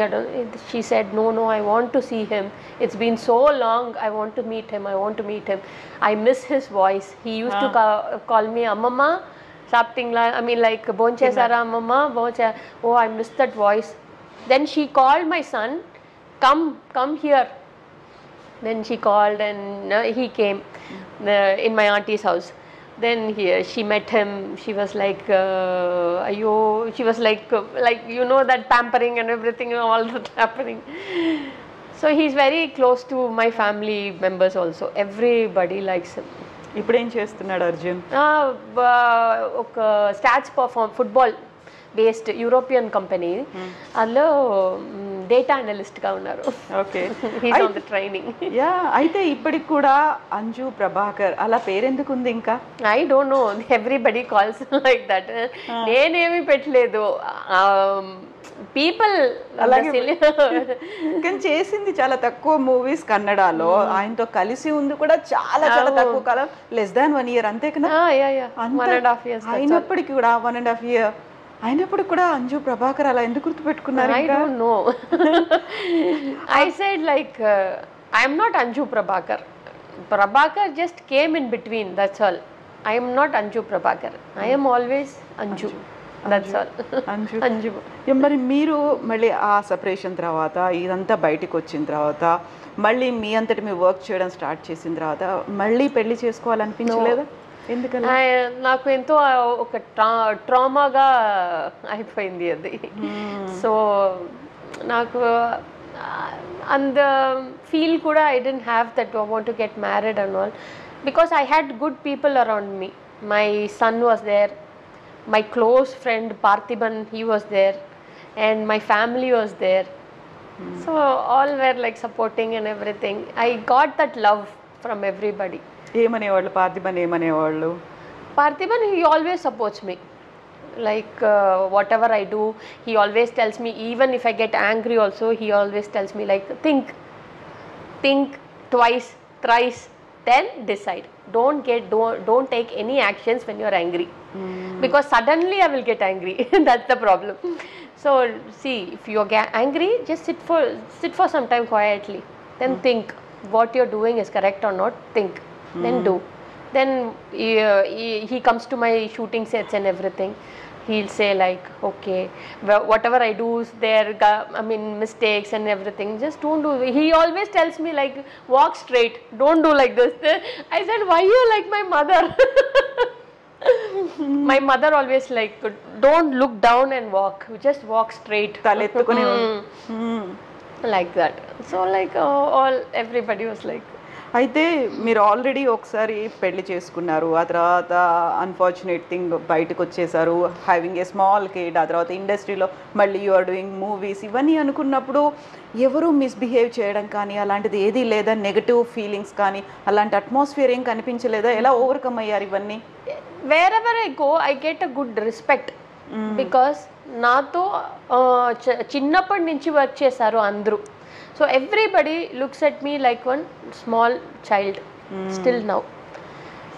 She said, no, I want to see him. It's been so long. I want to meet him. I miss his voice. He used to call me Amma. Something like Bonchesara Amma. Oh, I miss that voice. Then she called my son, come here. Then she called and he came in my auntie's house. Then she met him. She was like, she was like you know that pampering and everything, all that happening. So he's very close to my family members also. Everybody likes him. ఇప్పుడు ఏం చేస్తున్నాడు అర్జున్? ఒక stats football based European company, అందులో data అనలిస్ట్గా ఉన్నారు. Okay, he's on the training. Yeah, అయితే ఇప్పటికి కూడా అంజు ప్రభాకర్ అలా పేరెందుకు ఉంది ఇంకా? I don't no, everybody calls like that. నేనేమి పెట్టలేదు, పీపుల్ అలాగే. కానీ చేసింది చాలా తక్కువ మూవీస్ కన్నడలో, ఆయనతో కలిసి ఉంది కూడా చాలా తక్కువ కాలం, less than 1 year అంతే కదా. 1.5 years అయినప్పటికీ కూడా 1.5 year అయినప్పుడు కూడా అంజు ప్రభాకర్ అలా ఎందుకు గుర్తుపెట్టుకున్నారు? I don't know. I said like I am not Anju Prabhakar. Prabhakar just came in between, that's all. I am not Anju Prabhakar. I am always Anju. That's all. Anju. మరి మీరు మళ్ళీ ఆ సెపరేషన్ తర్వాత ఇదంతా బయటికి వచ్చిన తర్వాత మళ్ళీ మీ అంతటి మీ వర్క్ చేయడం స్టార్ట్ చేసిన తర్వాత మళ్ళీ పెళ్లి చేసుకోవాలనిపించలేదా? ఎందుకలా? నాకు ఎంతో ఒక ట్రామాగా అయిపోయింది అది. సో నాకు అండ్ ఫీల్ కూడా I don't have that I want to get married and all, because I had good people around me. My son was there, my close friend Parthiban, he was there, and my family was there. So all were like supporting and everything. I got that love from everybody. ఏమనేవాళ్ళు పార్థిబన్? ఏమనేవాళ్ళు? Parthiban, he always supports me. Like whatever I do, he always tells me, even if I get angry also, he always tells me like, think twice, thrice, then decide. Don't take any actions when you are angry, because suddenly I will get angry. That's the problem. So see, if you are angry, just sit for some time quietly, then think what you're doing is correct or not. Think, then do. then he comes to my shooting sets and everything. He'll say like, okay, whatever I do is there, I mean mistakes and everything, just don't do. He always tells me like, walk straight, don't do like this. I said, why you like my mother? My mother always like, don't look down and walk, just walk straight. తలెత్తుకుని Like that. So like everybody was like, అయితే మీరు already ఒకసారి పెళ్లి చేసుకున్నారు, ఆ తర్వాత unfortunate thing బయటకు వచ్చేసారు, having a small kid, ఆ తర్వాత ఇండస్ట్రీలో మళ్ళీ యు ఆర్ డూయింగ్ మూవీస్, ఇవన్నీ అనుకున్నప్పుడు ఎవరు మిస్బిహేవ్ చేయడం కానీ అలాంటిది ఏదీ లేదా, నెగటివ్ ఫీలింగ్స్ కానీ అలాంటి అట్మాస్ఫియర్ ఏం కనిపించలేదా? ఎలా ఓవర్కమ్ అయ్యారు ఇవన్నీ? wherever I go I get a good respect, because నాతో చిన్నప్పటి నుంచి వర్క్ చేశారు అందరూ. So everybody looks at me like one small child still now.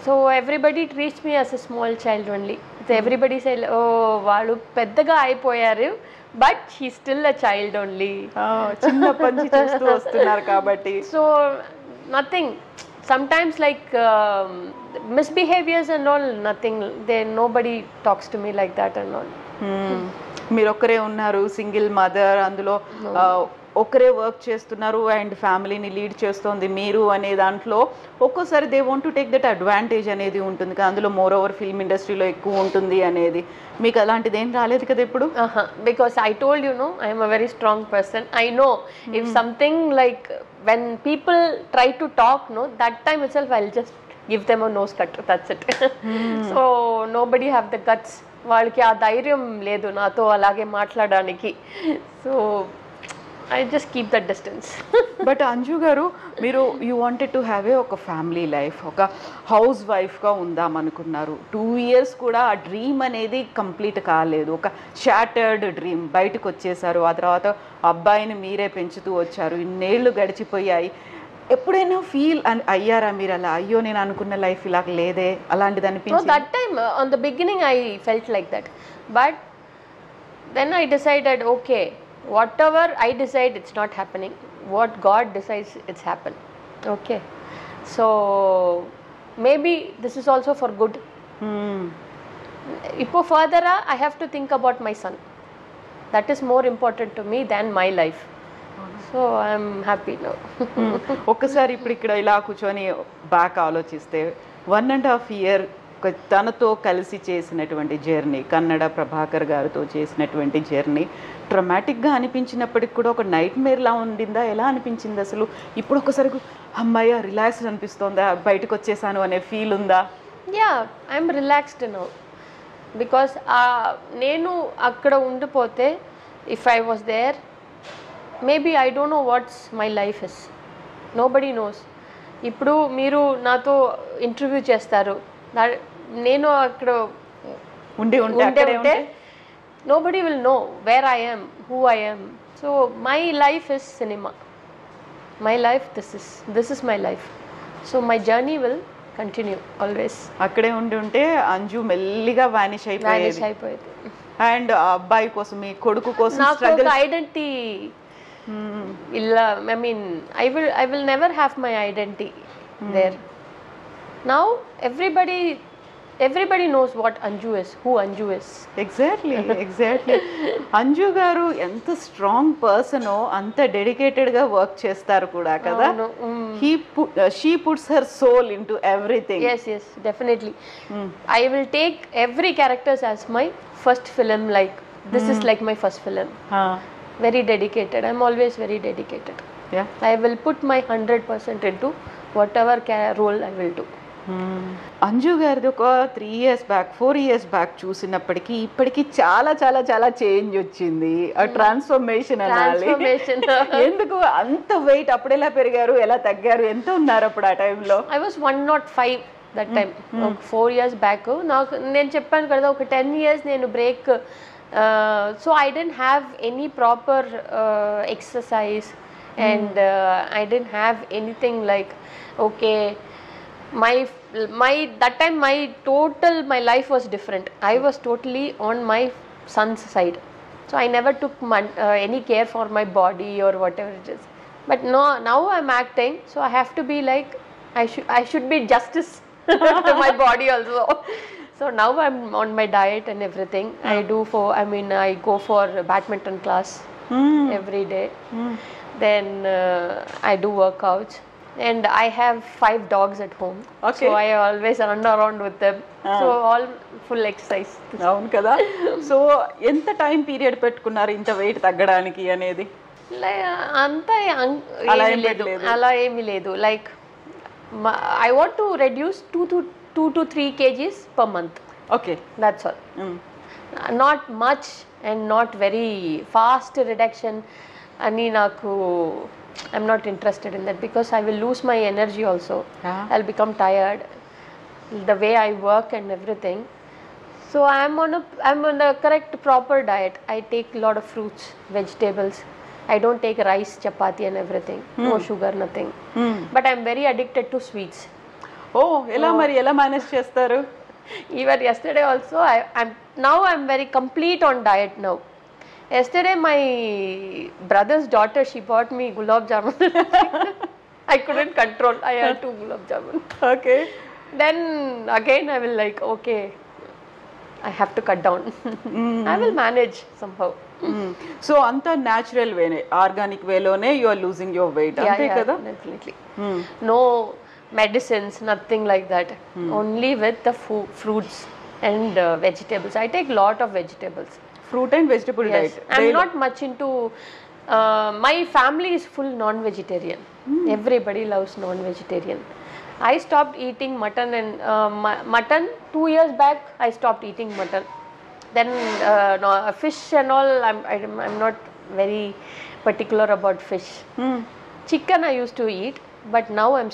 So everybody treats me as a small child only. So everybody say, oh వాళ్ళు పెద్దగా అయిపోయారు, but he's still a child only. చిన్నప్పటి నుంచి చూస్తూ వస్తున్నారు కాబట్టి. So nothing. Sometimes like misbehaviors and all, nothing. Nobody talks to me like that and all. మీరు ఒక్కరే ఉన్నారు, సింగిల్ మదర్, అందులో ఒకరే వర్క్ చేస్తున్నారు అండ్ ఫ్యామిలీని లీడ్ చేస్తోంది మీరు అనే దాంట్లో ఒక్కోసారి they want to take that advantage అనేది ఉంటుంది కదా, అందులో మోర్ ఓవర్ ఫిల్మ్ ఇండస్ట్రీలో ఎక్కువ ఉంటుంది అనేది. మీకు అలాంటిది ఏం రాలేదు కదా ఇప్పుడు? Because I told you, no, I am a very strong person. I know if something like when people try to talk, no, that time itself I'll just give them a nose cut, that's it. So nobody have the guts, వాళ్ళకి ఆ ధైర్యం లేదు నాతో అలాగే మాట్లాడడానికి. So I just keep that distance. But Anju గారు, మీరు you wanted to have ఒక ఫ్యామిలీ లైఫ్, ఒక హౌస్ వైఫ్గా ఉందామనుకున్నారు. 2 years కూడా ఆ డ్రీమ్ అనేది కంప్లీట్ కాలేదు, ఒక షాటర్డ్ డ్రీమ్. బయటకు వచ్చేసారు, ఆ తర్వాత అబ్బాయిని మీరే పెంచుతూ వచ్చారు, ఇన్నేళ్ళు గడిచిపోయాయి. ఎప్పుడైనా ఫీల్ అయ్యారా మీరు అలా, అయ్యో నేను అనుకున్న లైఫ్ ఇలా లేదే అలాంటిది అనిపించింది? That time on the beginning I felt like that, but then I decided, okay, whatever I decide, it's not happening. What God decides, it's happen. Okay, so maybe this is also for good. Ipo further I have to think about my son. That is more important to me than my life. So I am happy now. ఒక్కసారి ఇప్పుడు ఇక్కడ ఇలా కూర్చొని back ఆలోచిస్తే 1.5 year తనతో కలిసి చేసినటువంటి journey, Kannada Prabhakar గారితో చేసినటువంటి జర్నీ ట్రమాటిక్గా అనిపించినప్పటికి కూడా ఒక నైట్ మేర్లా ఉండిందా? ఎలా అనిపించింది అసలు? ఇప్పుడు ఒకసారి అమ్మాయి రిలాక్స్ అనిపిస్తుందా, బయటకు వచ్చేసాను అనే ఫీల్ ఉందా? Yeah, I'm relaxed now, because నేను అక్కడ ఉండిపోతే, if I was there, maybe I don't know what's my life is, nobody knows. ఇప్పుడు మీరు నాతో ఇంటర్వ్యూ చేస్తారు, నేను అక్కడ ఉంటే nobody will know where I am, who I am. So my life is cinema. My life, this is my life. So my journey will continue always. అక్కడే ఉంటే అంజు మెల్లిగా వానిష్ అయిపోయేది. అండ్ అబ్బాయి కోసం, మీ కొడుకు కోసం నాకు ఐడెంటిటీ ఇలా, I mean I will never have my identity there. Now everybody knows what Anju is, who Anju is. Exactly. Anju గారు ఎంత స్ట్రాంగ్ పర్సనో అంత డెడికేటెడ్గా వర్క్ చేస్తారు కూడా కదా. She puts her soul into everything. Yes, definitely. I will take every characters as my first film, like this is like my first film. Very dedicated. I'm always very dedicated. Yeah. I will put my 100% into whatever role I will do. Anju గారిది ఒక 3 years back 4 years back చూసినప్పటికీ ఇప్పటికీ చాలా చాలా చాలా change వచ్చింది, transformation అనాలి. ఎందుకు అంత వెయిట్? అప్పుడు ఎలా పెరిగారు, ఎలా తగ్గారు, ఎంత ఉన్నారు అప్పుడు ఆ టైంలో? I was 105 that time. 4 years back నాకు నేను చెప్పాను కదా, ఒక 10 years నేను break. So I didn't have any proper exercise and I didn't have anything like, okay, my that time my life was different. I was totally on my son's side, so I never took any care for my body or whatever it is. But now I'm acting, so I have to be like, I should be justice to my body also. So now I'm on my diet and everything. I go for badminton class every day. Then I do workouts. And I have 5 dogs at home. Okay. So I always run around with them. So all full exercise. అవును కదా. So ఎంత time period పెట్టుకున్నారు ఇంత wait తగ్గడానికి అనేది? అంతా అలా ఏమీ లేదు. Like I want to reduce 2 to 3 kgs per month. Okay. That's all. Not much and not very fast reduction. Ani naku I'm not interested in that because I will lose my energy also. I'll become tired. The way I work and everything. So I'm on the correct proper diet. I take a lot of fruits, vegetables. I don't take rice, chapati and everything. No sugar, nothing. But I'm very addicted to sweets. ఎలా manage చేస్తారు? Even yesterday also, I'm very complete on diet now. Yesterday my brother's daughter, she bought me gulab jamun. I couldn't control. I had 2 gulab jamun. Okay. Then again I will like, okay, I have to cut down. I will manage somehow. సో అంతా natural వేనే, organic వేలోనే you are losing your weight, అంతే కదా? Definitely. No medicines, nothing like that. Only with the fruits and vegetables. I take lot of vegetables. Fruit and vegetable diet. I'm not much into my family is full non-vegetarian. Everybody loves non-vegetarian. I stopped eating mutton and mutton 2 years back. I stopped eating mutton. Then fish and all, I'm not very particular about fish. Chicken I used to eat, but now I'm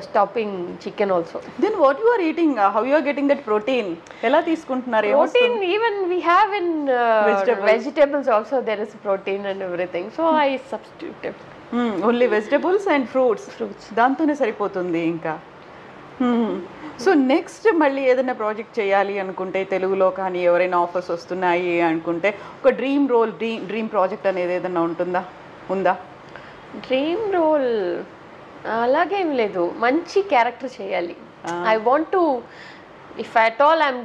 stopping chicken also. Then what you are eating? How you are getting that protein? Ela తీసుకుంటున్నారు? Protein even we have in vegetables also, there is protein and everything. So I substituted. Only vegetables and fruits, దాంతోనే సరిపోతుంది ఇంకా. So next మళ్ళీ ఏదైనా project చేయాలి అనుకుంటే, తెలుగులో కానీ ఎవరైనా ఆఫర్స్ వస్తున్నాయి అనుకుంటే, ఒక డ్రీమ్ ప్రాజెక్ట్ అనేది ఏదైనా ఉందా? డ్రీమ్ రోల్ అలాగేం లేదు, మంచి క్యారెక్టర్ చేయాలి. I want to, if at all I'm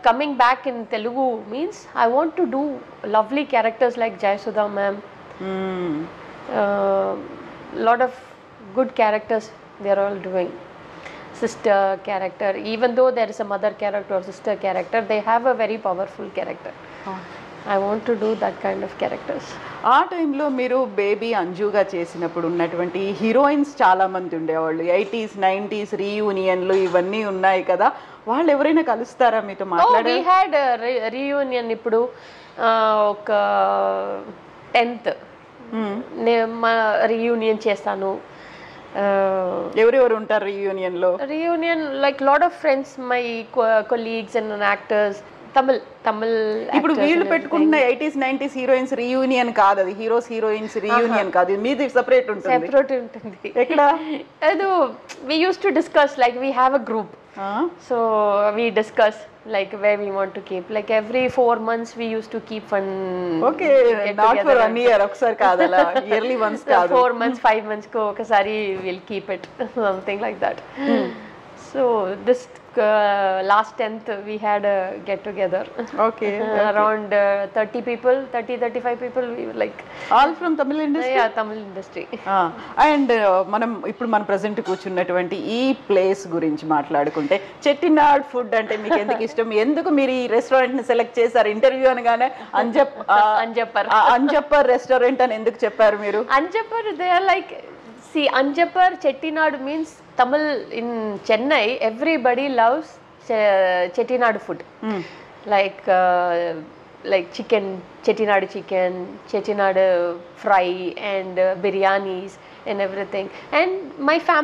coming back in Telugu means I want to do lovely characters like Jayasudha ma'am. Lot of good characters they are all doing. Sister character, even though there is a mother character or sister character, they have a very powerful character. I want to do that kind of characters. ఆ టైంలో మీరు baby అంజుగా చేసినప్పుడు ఉన్నటువంటి heroines చాలా మంది ఉండేవాళ్ళు. 80s 90s రీయూనియన్లు ఇవన్నీ ఉన్నాయి కదా, వాళ్ళు ఎవరైనా కలుస్తారా మీతో మాట్లాడారు? We had a reunion ఇప్పుడు ఒక 10th రీయూనియన్ చేస్తాను. ఎవరెవరు ఉంటారు reunion? Like lot of friends, my colleagues and actors. Tamil ఇప్పుడు వీళ్ళు పెట్టుకున్న 80s 90s హీరోయిన్స్ రీయూనియన్ కాదు, అది హీరోయిన్స్ రీయూనియన్ కాదు, మీది సెపరేట్ ఉంటుంది. ఎక్కడ? అది we used to discuss, like we have a group. So we discuss like where we want to keep, like every 4 months we used to keep one. Okay, not for 1 year ఒకసారి కాదలా, yearly once కాదు. 4 months 5 months ko ఒకసారి we'll keep it, something like that. So this last 10th we had a get together. Okay. Around 35 people, we were like all from Tamil industry. Yeah, Tamil industry. And మనం ఇప్పుడు మన present కూర్చున్నటువంటి ఈ place గురించి మాట్లాడుకుంటే, Chettinad food అంటే మీకు ఎందుకు ఇష్టం? ఎందుకు మీరు ఈ రెస్టారెంట్ ని సెలెక్ట్ చేశారు? ఇంటర్వ్యూ అనగానే అంజప్పర్ రెస్టారెంట్ అని ఎందుకు చెప్పారు మీరు? Anjappar, they are like, see, Anjappar Chettinad means Tamil in Chennai. Everybody loves Chettinad food. Like chicken, Chettinad chicken, Chettinad fry and biryanis and everything. And my family